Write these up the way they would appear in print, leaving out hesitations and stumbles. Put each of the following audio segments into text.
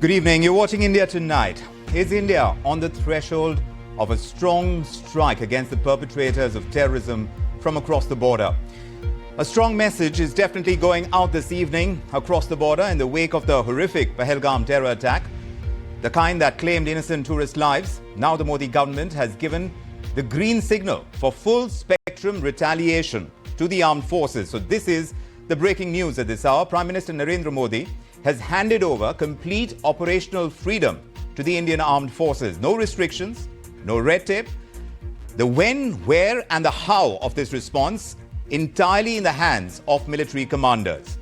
Good evening. You're watching India Tonight. Is India on the threshold of a strong strike against the perpetrators of terrorism from across the border? A strong message is definitely going out this evening across the border in the wake of the horrific Pahalgam terror attack, the kind that claimed innocent tourist lives. Now the Modi government has given the green signal for full spectrum retaliation to the armed forces. So this is the breaking news at this hour. Prime Minister Narendra Modi has handed over complete operational freedom to the Indian Armed Forces. No restrictions, no red tape. The when, where and the how of this response entirely in the hands of military commanders.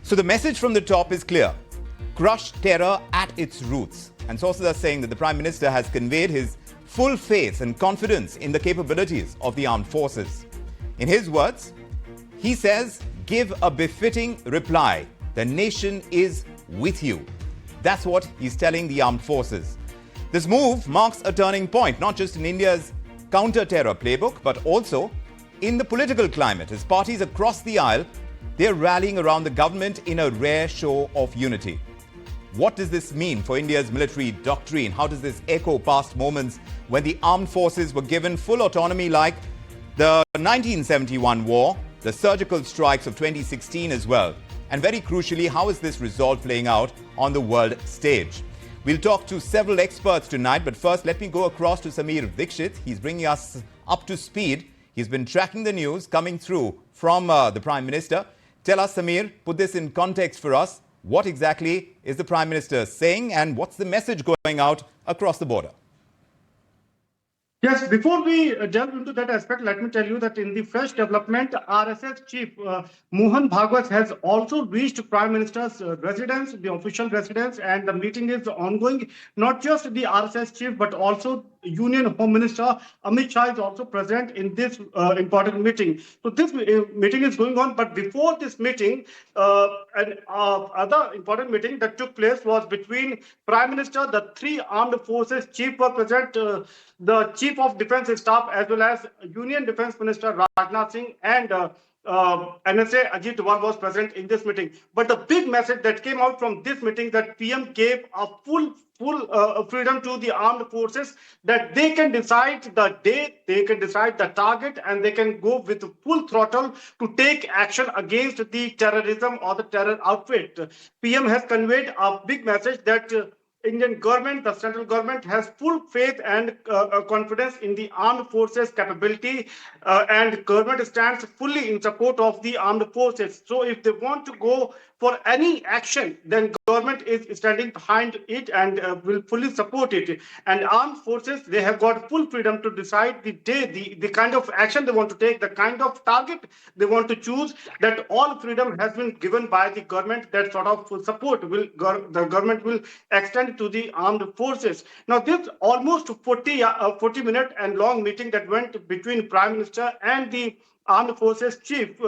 So the message from the top is clear. Crush terror at its roots. And sources are saying that the Prime Minister has conveyed his full faith and confidence in the capabilities of the armed forces. In his words, he says, give a befitting reply. The nation is with you. That's what he's telling the armed forces. This move marks a turning point, not just in India's counter-terror playbook, but also in the political climate. As parties across the aisle, they're rallying around the government in a rare show of unity. What does this mean for India's military doctrine? How does this echo past moments when the armed forces were given full autonomy, like the 1971 war, the surgical strikes of 2016 as well? And very crucially, how is this resolve playing out on the world stage? We'll talk to several experts tonight, but first let me go across to Samir Dikshit. He's bringing us up to speed. He's been tracking the news coming through from the Prime Minister. Tell us, Samir, put this in context for us. What exactly is the Prime Minister saying and what's the message going out across the border? Yes, before we delve into that aspect, let me tell you that in the fresh development, RSS Chief Mohan Bhagwat has also reached Prime Minister's residence, the official residence, and the meeting is ongoing. Not just the RSS Chief, but also Union Home Minister Amit Shah is also present in this important meeting. So this meeting is going on, but before this meeting, other important meeting that took place was between Prime Minister, the three armed forces chief were present, the Chief of Defence Staff, as well as Union Defence Minister Rajnath Singh and NSA Ajit Doval was present in this meeting. But the big message that came out from this meeting that PM gave a full freedom to the armed forces, that they can decide the date, they can decide the target, and they can go with full throttle to take action against the terrorism or the terror outfit. PM has conveyed a big message that Indian government, the central government, has full faith and confidence in the armed forces capability, and government stands fully in support of the armed forces. So if they want to go for any action, then government is standing behind it and will fully support it. And armed forces, they have got full freedom to decide the day, the kind of action they want to take, the kind of target they want to choose. That all freedom has been given by the government. That sort of support will the government will extend to the armed forces. Now, this almost 40-minute and long meeting that went between Prime Minister and the Armed Forces Chief,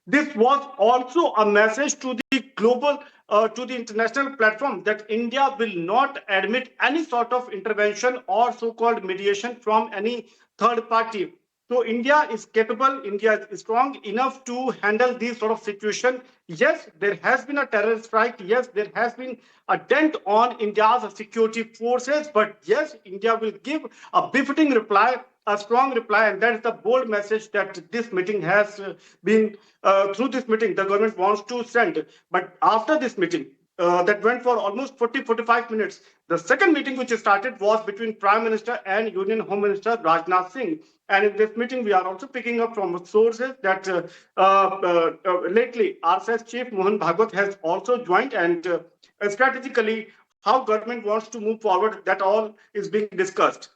this was also a message to the global, to the international platform, that India will not admit any sort of intervention or so-called mediation from any third party. So India is capable, India is strong enough to handle these sort of situation. Yes, there has been a terror strike. Yes, there has been a dent on India's security forces. But yes, India will give a befitting reply, a strong reply. And that is the bold message that this meeting has been, through this meeting, the government wants to send. But after this meeting, that went for almost 40-45 minutes. The second meeting which started was between Prime Minister and Union Home Minister Rajnath Singh. And in this meeting, we are also picking up from sources that lately RSS Chief Mohan Bhagwat has also joined, and strategically how government wants to move forward, that all is being discussed.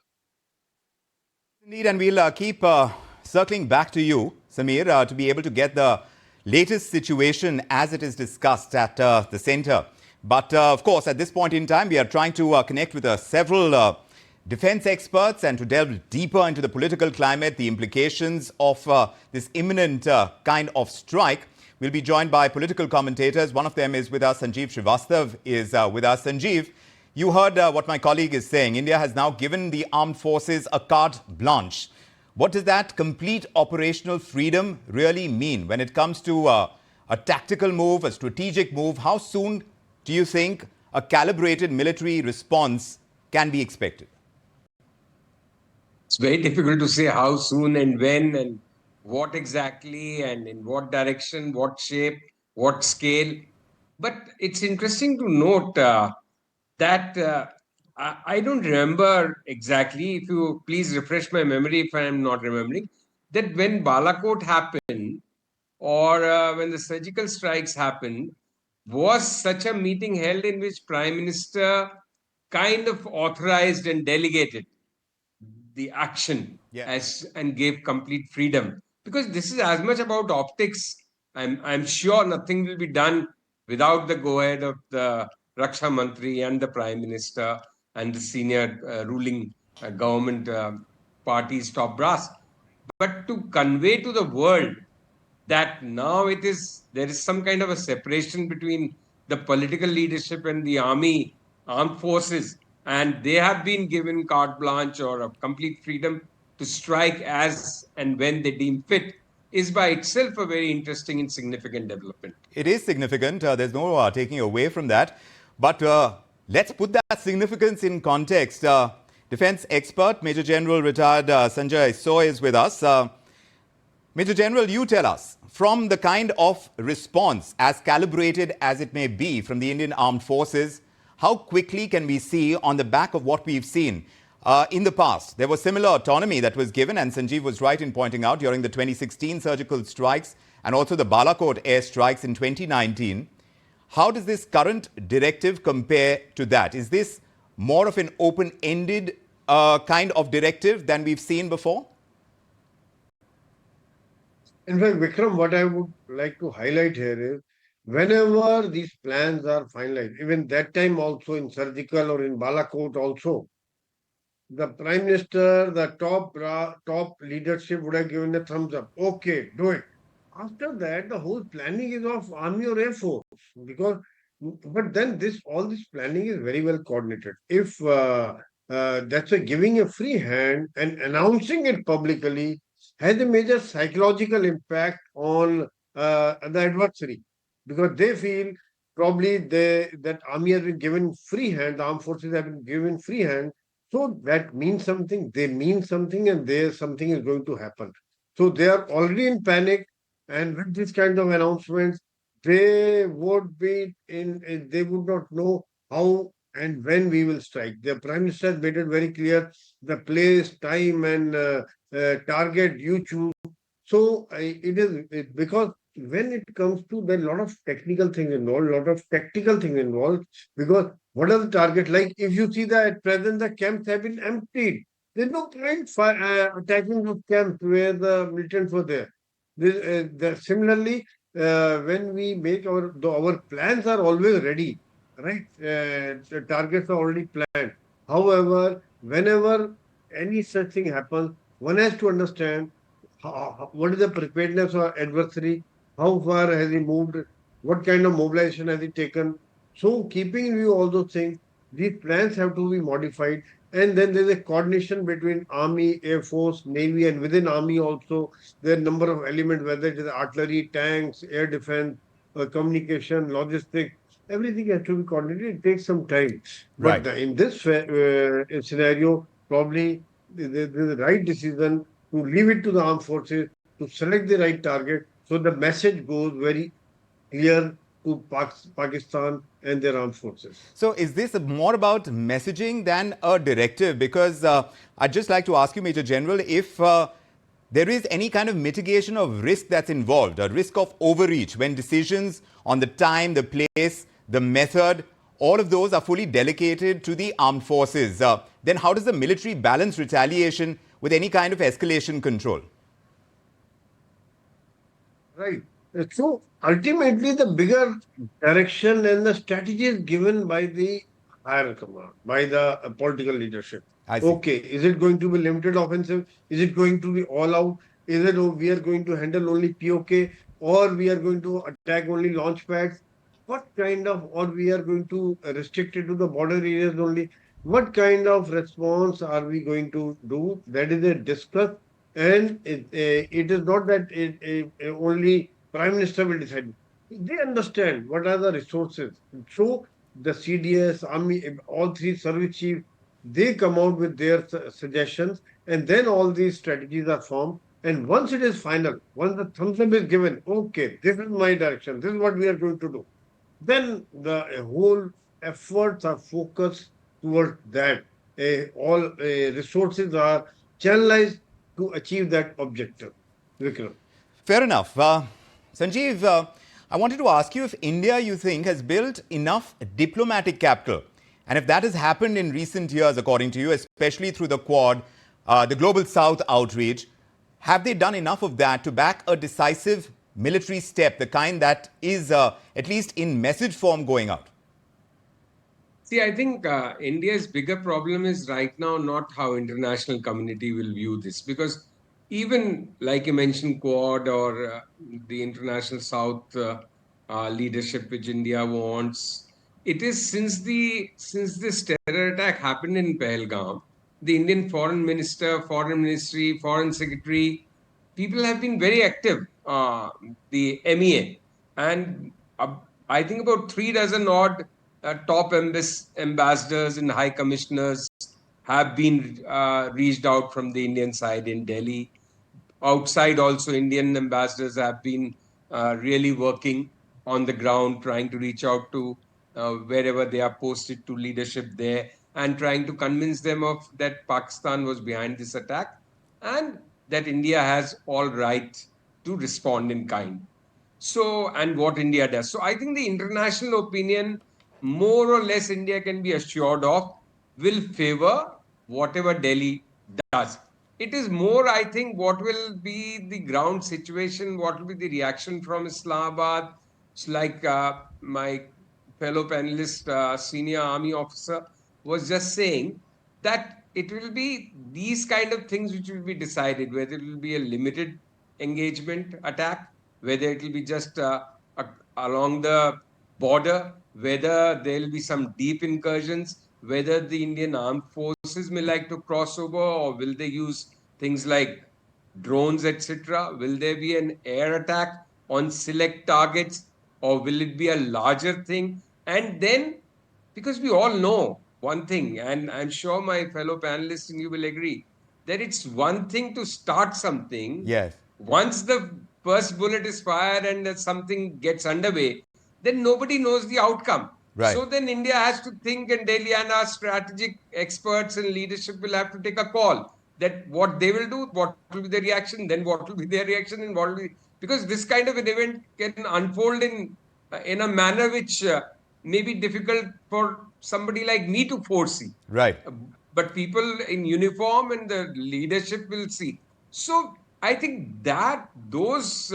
Indeed, and we'll keep circling back to you, Samir, to be able to get the latest situation as it is discussed at the centre. But of course, at this point in time, we are trying to connect with several defence experts and to delve deeper into the political climate, the implications of this imminent kind of strike. We'll be joined by political commentators. One of them is with us. Sanjeev Srivastav is with us. Sanjeev, you heard what my colleague is saying. India has now given the armed forces a carte blanche. What does that complete operational freedom really mean when it comes to a tactical move, a strategic move? How soon do you think a calibrated military response can be expected? It's very difficult to say how soon and when and what exactly and in what direction, what shape, what scale. But it's interesting to note that I don't remember exactly. If you please refresh my memory if I am not remembering, that when Balakot happened or when the surgical strikes happened, was such a meeting held in which Prime Minister kind of authorized and delegated the action Yeah. as and gave complete freedom, because this is as much about optics. I'm sure nothing will be done without the go ahead of the Raksha Mantri and the Prime Minister and the senior ruling government parties top brass. But to convey to the world that now there is some kind of a separation between the political leadership and the armed forces, and they have been given carte blanche or a complete freedom to strike as and when they deem fit, is by itself a very interesting and significant development. It is significant. There's no taking away from that. But let's put that significance in context. Defense expert, Major General retired Sanjay Soy is with us. Major General, you tell us, from the kind of response, as calibrated as it may be from the Indian Armed Forces, how quickly can we see on the back of what we've seen in the past? There was similar autonomy that was given, and Sanjeev was right in pointing out, during the 2016 surgical strikes and also the Balakot air strikes in 2019. How does this current directive compare to that? Is this more of an open-ended kind of directive than we've seen before? In fact, Vikram, what I would like to highlight here is whenever these plans are finalized, even that time also in surgical or in Balakot also, the Prime Minister, the top leadership would have given a thumbs up. Okay, do it. After that, the whole planning is of Army or Air Force because, but then all this planning is very well coordinated. If that's a giving a free hand and announcing it publicly has a major psychological impact on the adversary because they feel probably that army has been given free hand, the armed forces have been given free hand, so that means something. They mean something, and there something is going to happen. So they are already in panic, and with this kind of announcements, they would be in. They would not know how and when we will strike. The Prime Minister has made it very clear the place, time, and target you choose. So because when it comes to there are a lot of technical things involved, a lot of tactical things involved. Because what are the target? Like if you see that at present the camps have been emptied. There's no point attacking those camps where the militants were there. Similarly, when we make our plans are always ready, right? The targets are already planned. However, whenever any such thing happens, one has to understand what is the preparedness of adversary, how far has he moved, what kind of mobilization has he taken. So, keeping in view all those things, these plans have to be modified. And then there's a coordination between Army, Air Force, Navy, and within Army also, there are a number of elements, whether it is artillery, tanks, air defense, communication, logistics, everything has to be coordinated. It takes some time. Right. But in this scenario, probably the right decision to leave it to the armed forces to select the right target so the message goes very clear to Pakistan and their armed forces. So is this more about messaging than a directive? Because I'd just like to ask you, Major General, if there is any kind of mitigation of risk that's involved, a risk of overreach when decisions on the time, the place, the method, all of those are fully delegated to the armed forces. Then how does the military balance retaliation with any kind of escalation control? Right. So ultimately, the bigger direction and the strategy is given by the higher command, by the political leadership. I see. Okay, is it going to be limited offensive? Is it going to be all out? Is it we are going to handle only POK or we are going to attack only launch pads? What kind of, or we are going to restrict it to the border areas only? What kind of response are we going to do? That is a discuss, and it is not that only Prime Minister will decide. They understand what are the resources. So the CDS, Army, all three service chiefs, they come out with their suggestions, and then all these strategies are formed. And once it is final, once the thumbs up is given, okay, this is my direction, this is what we are going to do, then the whole efforts are focused towards that. All resources are channelized to achieve that objective. Vikram. Fair enough. Sanjeev, I wanted to ask you if India, you think, has built enough diplomatic capital. And if that has happened in recent years, according to you, especially through the Quad, the Global South outreach, have they done enough of that to back a decisive military step, the kind that is, at least in message form, going out? See, I think India's bigger problem is right now not how international community will view this, because even like you mentioned, Quad or the international South leadership which India wants, it is since this terror attack happened in Pahalgam, the Indian foreign minister, foreign ministry, foreign secretary, people have been very active. The MEA and I think about 3 dozen odd top ambassadors and high commissioners have been reached out from the Indian side in Delhi. Outside, also, Indian ambassadors have been really working on the ground, trying to reach out to wherever they are posted to leadership there and trying to convince them of that Pakistan was behind this attack and that India has all right to respond in kind. So, and what India does. So, I think the international opinion, more or less, India can be assured of, will favor whatever Delhi does. It is more, I think, what will be the ground situation, what will be the reaction from Islamabad. It's like my fellow panelist, senior army officer, was just saying that it will be these kind of things which will be decided, whether it will be a limited engagement attack, whether it will be just along the border, whether there will be some deep incursions, whether the Indian armed forces may like to cross over, or will they use things like drones, etc. Will there be an air attack on select targets, or will it be a larger thing? And then, because we all know one thing, and I'm sure my fellow panelists and you will agree, that it's one thing to start something. Yes. Once the first bullet is fired and that something gets underway, then nobody knows the outcome. Right. So then India has to think, and Delhi and our strategic experts and leadership will have to take a call that what they will do, what will be the reaction, then what will be their reaction, and what will be, because this kind of an event can unfold in a manner which may be difficult for somebody like me to foresee. Right. But people in uniform and the leadership will see. So I think that those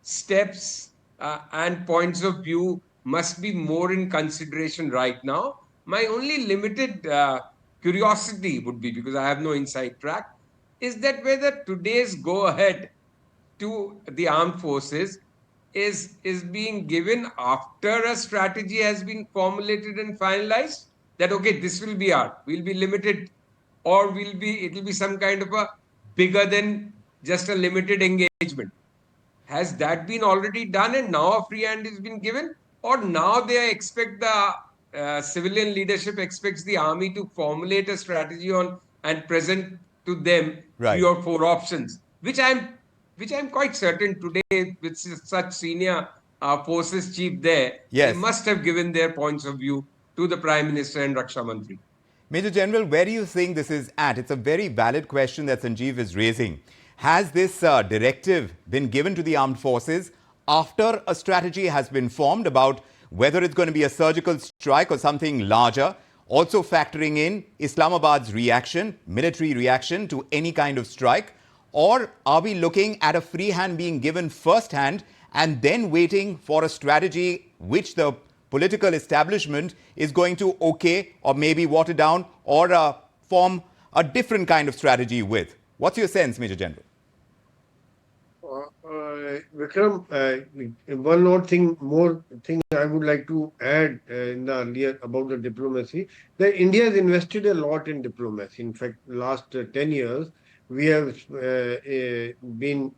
steps and points of view must be more in consideration right now. My only limited curiosity would be, because I have no inside track, is that whether today's go ahead to the armed forces is being given after a strategy has been formulated and finalized, that okay, this will be we'll be limited, or it will be some kind of a bigger than just a limited engagement. Has that been already done and now a free hand has been given, or now they expect the civilian leadership expects the army to formulate a strategy on and present to them Right. 3 or 4 options, which I'm quite certain today, with such senior forces chief there, Yes. they must have given their points of view to the Prime Minister and Raksha Mantri. Major General, where do you think this is at? It's a very valid question that Sanjeev is raising. Has this directive been given to the armed forces after a strategy has been formed about whether it's going to be a surgical strike or something larger, also factoring in Islamabad's reaction, military reaction to any kind of strike? Or are we looking at a free hand being given firsthand and then waiting for a strategy which the political establishment is going to okay or maybe water down or form a different kind of strategy with? What's your sense, Major General? Vikram, one more thing I would like to add in the earlier about the diplomacy. That India has invested a lot in diplomacy. In fact, last 10 years, we have been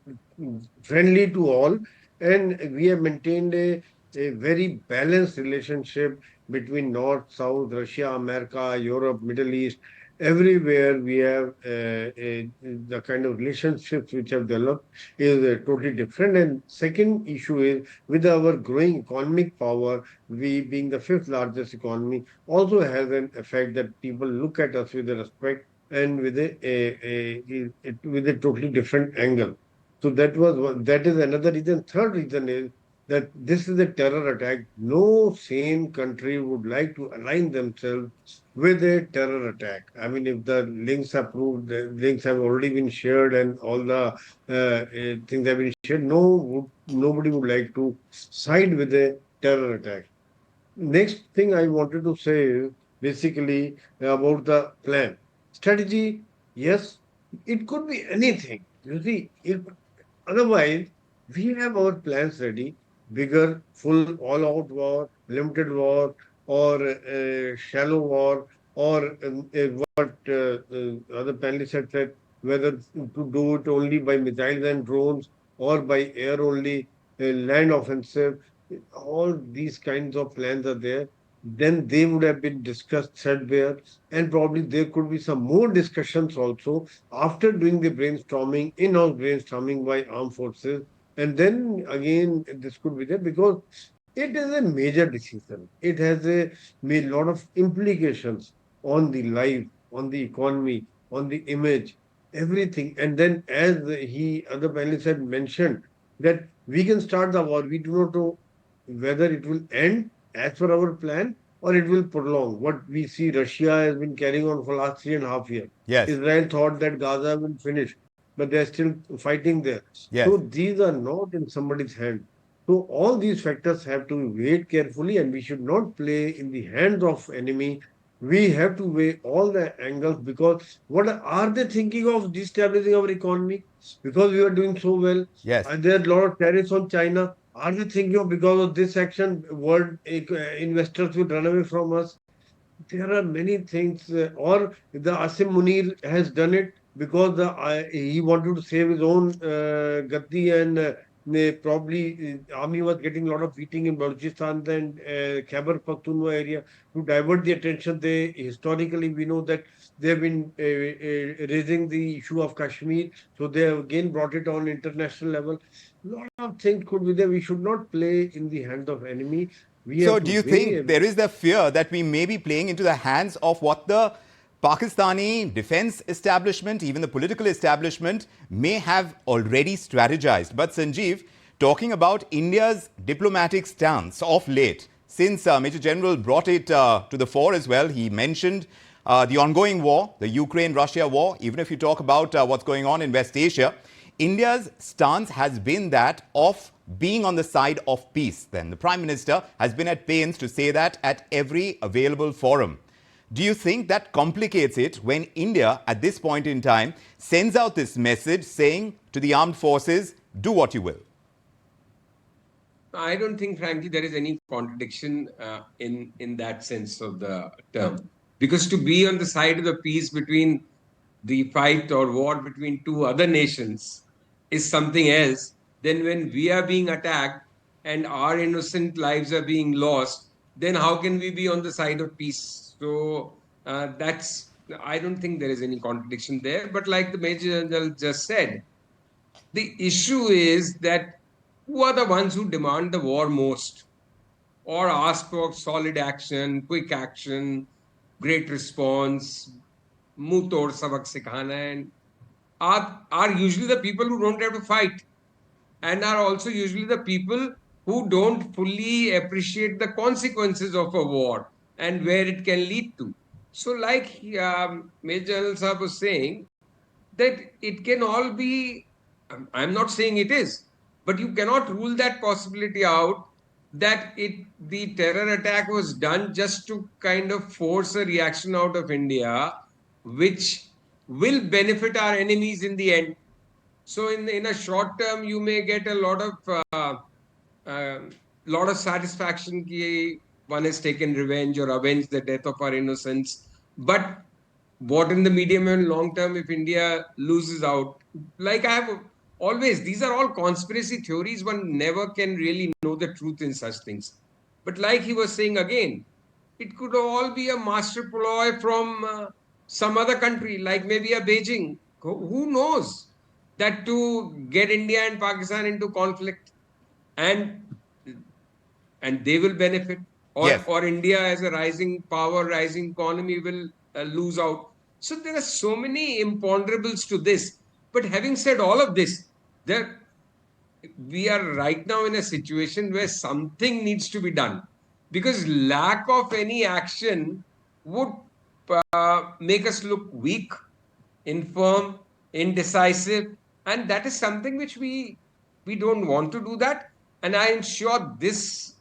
friendly to all, and we have maintained a very balanced relationship between North, South, Russia, America, Europe, Middle East. Everywhere we have the kind of relationships which have developed is totally different. And second issue is with our growing economic power, we being the fifth largest economy, also has an effect that people look at us with a respect and with with a totally different angle. So that is another reason. Third reason is that this is a terror attack. No sane country would like to align themselves with a terror attack. I mean, if the links are proved, the links have already been shared, and all the things have been shared. Nobody would like to side with a terror attack. Next thing I wanted to say is basically about the plan. Strategy, yes, it could be anything. You see, if otherwise, we have our plans ready, bigger, full, all-out war, limited war, or shallow war, or what other panelists had said, whether to do it only by missiles and drones or by air only, land offensive. All these kinds of plans are there. Then they would have been discussed threadbare, and probably there could be some more discussions also after doing the brainstorming, in-house brainstorming by armed forces. And then again, this could be there because it is a major decision. It has a lot of implications on the life, on the economy, on the image, everything. And then, as other panelists had mentioned, that we can start the war. We do not know whether it will end as per our plan or it will prolong. What we see, Russia has been carrying on for last 3.5 years. Yes, Israel thought that Gaza will finish, but they're still fighting there. yes. So these are not in somebody's hand. So all these factors have to be weighed carefully, and we should not play in the hands of enemy. We have to weigh all the angles because what are they thinking of destabilizing our economy? Because we are doing so well. Yes. Are there a lot of tariffs on China? Are they thinking of because of this action, world investors will run away from us? There are many things, or the Asim Munir has done it because he wanted to save his own Gaddi, and probably army was getting a lot of beating in Balochistan and Khyber Pakhtunkhwa area to divert the attention. They historically we know that they have been raising the issue of Kashmir, so they have again brought it on international level. Lot of things could be there. We should not play in the hands of enemy. We So, have do to you weigh. think there is the fear that we may be playing into the hands of what the Pakistani defense establishment, even the political establishment, may have already strategized? But, Sanjeev, talking about India's diplomatic stance of late, since Major General brought it to the fore as well, he mentioned the ongoing war, the Ukraine-Russia war, even if you talk about what's going on in West Asia, India's stance has been that of being on the side of peace. Then the Prime Minister has been at pains to say that at every available forum. Do you think that complicates it when India, at this point in time, sends out this message saying to the armed forces, do what you will? I don't think, frankly, there is any contradiction in that sense of the term. Because to be on the side of the peace between the fight or war between two other nations is something else than when we are being attacked and our innocent lives are being lost, then how can we be on the side of peace? So I don't think there is any contradiction there. But like the Major General just said, the issue is that who are the ones who demand the war most or ask for solid action, quick action, great response, muh tod sabak sikhana, and are usually the people who don't have to fight and are also usually the people who don't fully appreciate the consequences of a war and where it can lead to. So, like Major General Saab was saying, that it can all be, I'm not saying it is, but you cannot rule that possibility out that the terror attack was done just to kind of force a reaction out of India, which will benefit our enemies in the end. So in a short term, you may get a lot of satisfaction that one has taken revenge or avenged the death of our innocents. But what in the medium and long term if India loses out? Like I have always, these are all conspiracy theories. One never can really know the truth in such things. But like he was saying again, It could all be a master ploy from some other country, like maybe a Beijing. Who knows? That to get India and Pakistan into conflict, and they will benefit, Yes. or India as a rising power, rising economy will lose out. So there are so many imponderables to this. But having said all of this, there we are right now in a situation where something needs to be done, because lack of any action would make us look weak, infirm, indecisive, and that is something which we don't want to do that. And I am sure this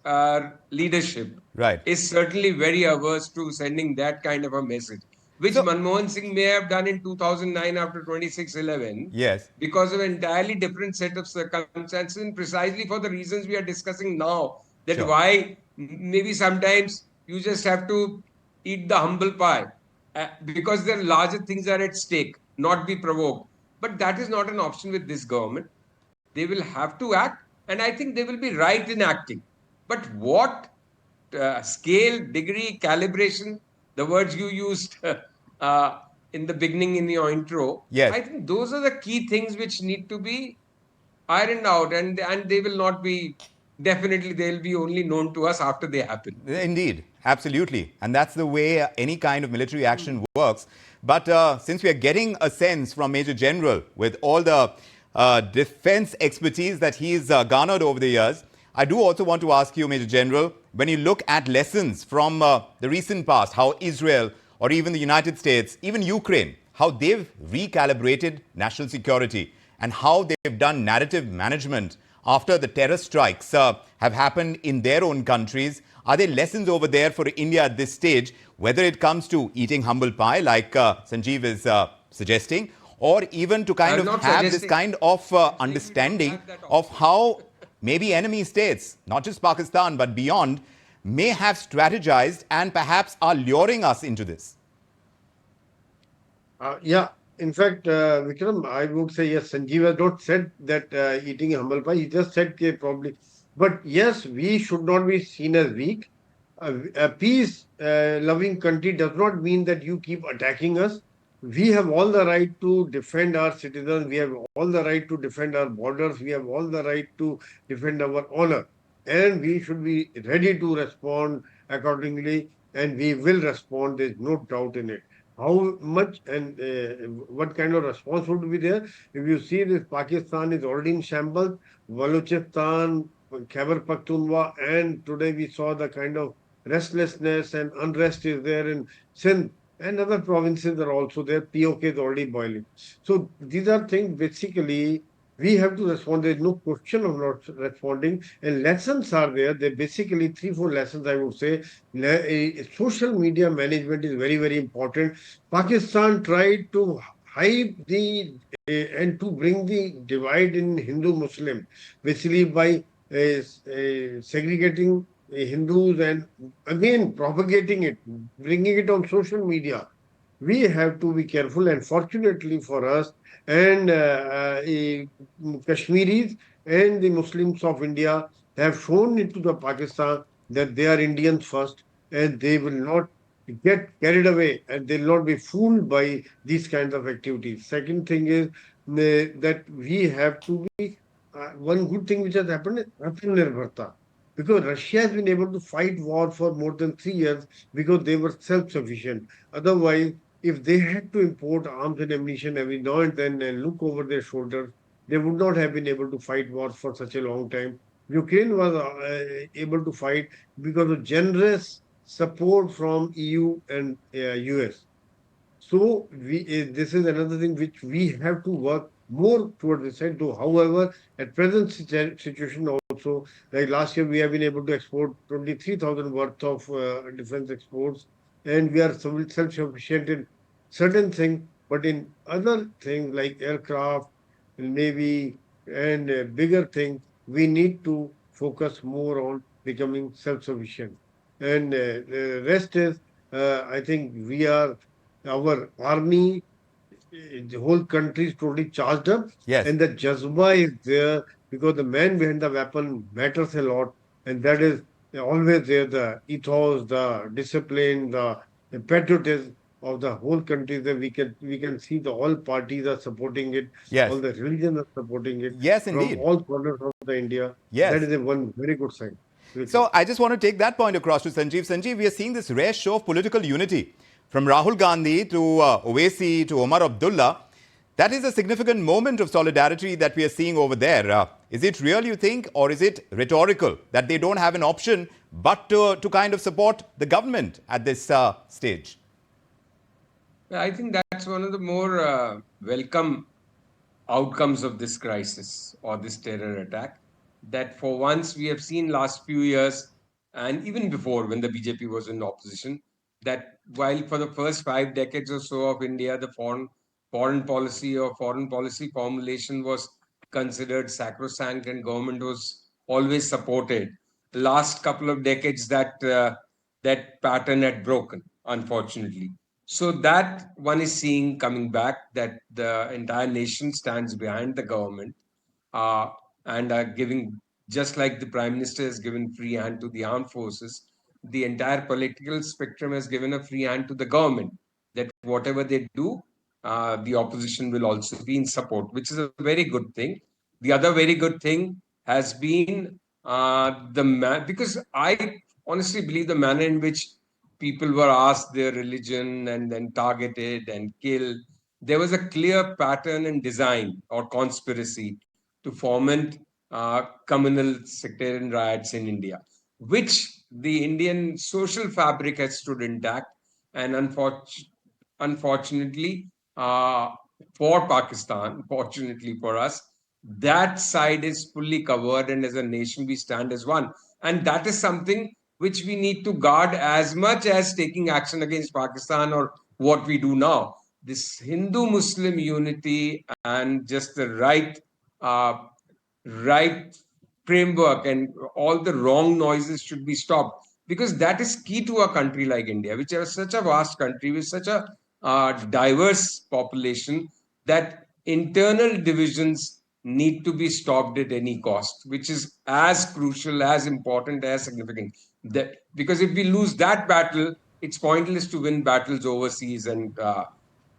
leadership Right. is certainly very averse to sending that kind of a message, which So, Manmohan Singh may have done in 2009 after 26/11, yes. because of an entirely different set of circumstances, and precisely for the reasons we are discussing now. That Sure. why maybe sometimes you just have to eat the humble pie, because there are larger things are at stake, not be provoked. But that is not an option with this government. They will have to act, and I think they will be right in acting. But what scale, degree, calibration, the words you used uh, in the beginning in your intro, Yes. I think those are the key things which need to be ironed out, and they will not be, definitely they'll be only known to us after they happen. Indeed, absolutely. And that's the way any kind of military action works. But since we are getting a sense from Major General with all the defense expertise that he's garnered over the years, I do also want to ask you, Major General, when you look at lessons from the recent past, how Israel or even the United States, even Ukraine, how they've recalibrated national security and how they've done narrative management after the terror strikes have happened in their own countries. Are there lessons over there for India at this stage, whether it comes to eating humble pie, like Sanjeev is suggesting, or even to kind I'm of not have this suggesting. kind of I'm saying we don't understanding have that of option. how maybe enemy states, not just Pakistan, but beyond, may have strategized and perhaps are luring us into this? Yeah, in fact, Vikram, I would say yes. Sanjeev has not said that eating humble pie. He just said probably. But yes, we should not be seen as weak. A peace loving country does not mean that you keep attacking us. We have all the right to defend our citizens. We have all the right to defend our borders. We have all the right to defend our honor. And we should be ready to respond accordingly. And we will respond. There's no doubt in it. How much and what kind of response would be there? If you see this, Pakistan is already in shambles. Balochistan, Khyber Pakhtunkhwa, and today we saw the kind of restlessness and unrest is there in Sindh, and other provinces are also there. POK is already boiling. So these are things basically we have to respond. There is no question of not responding. And lessons are there. There basically three, four lessons I would say. Social media management is very, very important. Pakistan tried to hide the and to bring the divide in Hindu Muslim, basically by segregating Hindus and again propagating it, bringing it on social media. We have to be careful, and fortunately for us, and Kashmiris and the Muslims of India have shown it to the Pakistan that they are Indians first, and they will not get carried away, and they'll not be fooled by these kinds of activities. Second thing is that we have to be one good thing which has happened is Atmanirbharta. Because Russia has been able to fight war for more than 3 years because they were self-sufficient. Otherwise, if they had to import arms and ammunition every now and then and look over their shoulders, they would not have been able to fight wars for such a long time. Ukraine was able to fight because of generous support from EU and US. So this is another thing which we have to work more towards this side. Though, however, at present situation also, like last year, we have been able to export 23,000 worth of defense exports, and we are self-sufficient in certain things, but in other things like aircraft, navy, and bigger things, we need to focus more on becoming self-sufficient. And the rest is, I think, we are our army, the whole country is totally charged up, Yes. and the jazba is there because the man behind the weapon matters a lot, and that is They're always there, the ethos, the discipline, the patriotism of the whole country. That we can see the all parties are supporting it, all Yes. the religions are supporting it Yes, from indeed. all corners of the India. That Yes. is a one very good sign. So I just want to take that point across to Sanjeev. Sanjeev, we are seeing this rare show of political unity from Rahul Gandhi to Owaisi to Omar Abdullah. That is a significant moment of solidarity that we are seeing over there. Is it real, you think, or is it rhetorical that they don't have an option but to kind of support the government at this stage? I think that's one of the more welcome outcomes of this crisis or this terror attack. That for once we have seen last few years, and even before when the BJP was in opposition, that while for the first 5 decades or so of India, the foreign policy or foreign policy formulation was considered sacrosanct and government was always supported. The last couple of decades, that pattern had broken, unfortunately. So that one is seeing coming back, that the entire nation stands behind the government and are giving, just like the Prime Minister has given free hand to the armed forces, the entire political spectrum has given a free hand to the government, that whatever they do, the opposition will also be in support, which is a very good thing. The other very good thing has been because I honestly believe the manner in which people were asked their religion and then targeted and killed, there was a clear pattern and design or conspiracy to foment communal sectarian riots in India, which the Indian social fabric has stood intact. And unfortunately, for Pakistan, fortunately for us, that side is fully covered, and as a nation, we stand as one. And that is something which we need to guard as much as taking action against Pakistan or what we do now. This Hindu-Muslim unity and just the right framework and all the wrong noises should be stopped, because that is key to a country like India, which is such a vast country with such a diverse population, that internal divisions need to be stopped at any cost, which is as crucial, as important, as significant. Because if we lose that battle, it's pointless to win battles overseas and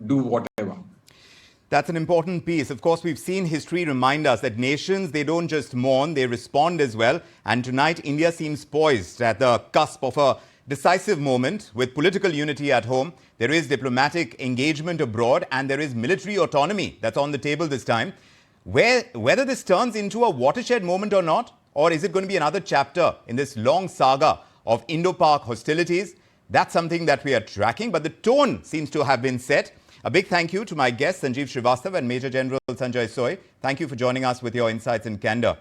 do whatever. That's an important piece. Of course, we've seen history remind us that nations, they don't just mourn, they respond as well. And tonight, India seems poised at the cusp of a decisive moment with political unity at home. There is diplomatic engagement abroad, and there is military autonomy that's on the table this time. Whether this turns into a watershed moment or not, or is it going to be another chapter in this long saga of Indo-Pak hostilities, that's something that we are tracking. But the tone seems to have been set. A big thank you to my guests, Sanjeev Srivastava and Major General Sanjay Soy. Thank you for joining us with your insights and candor.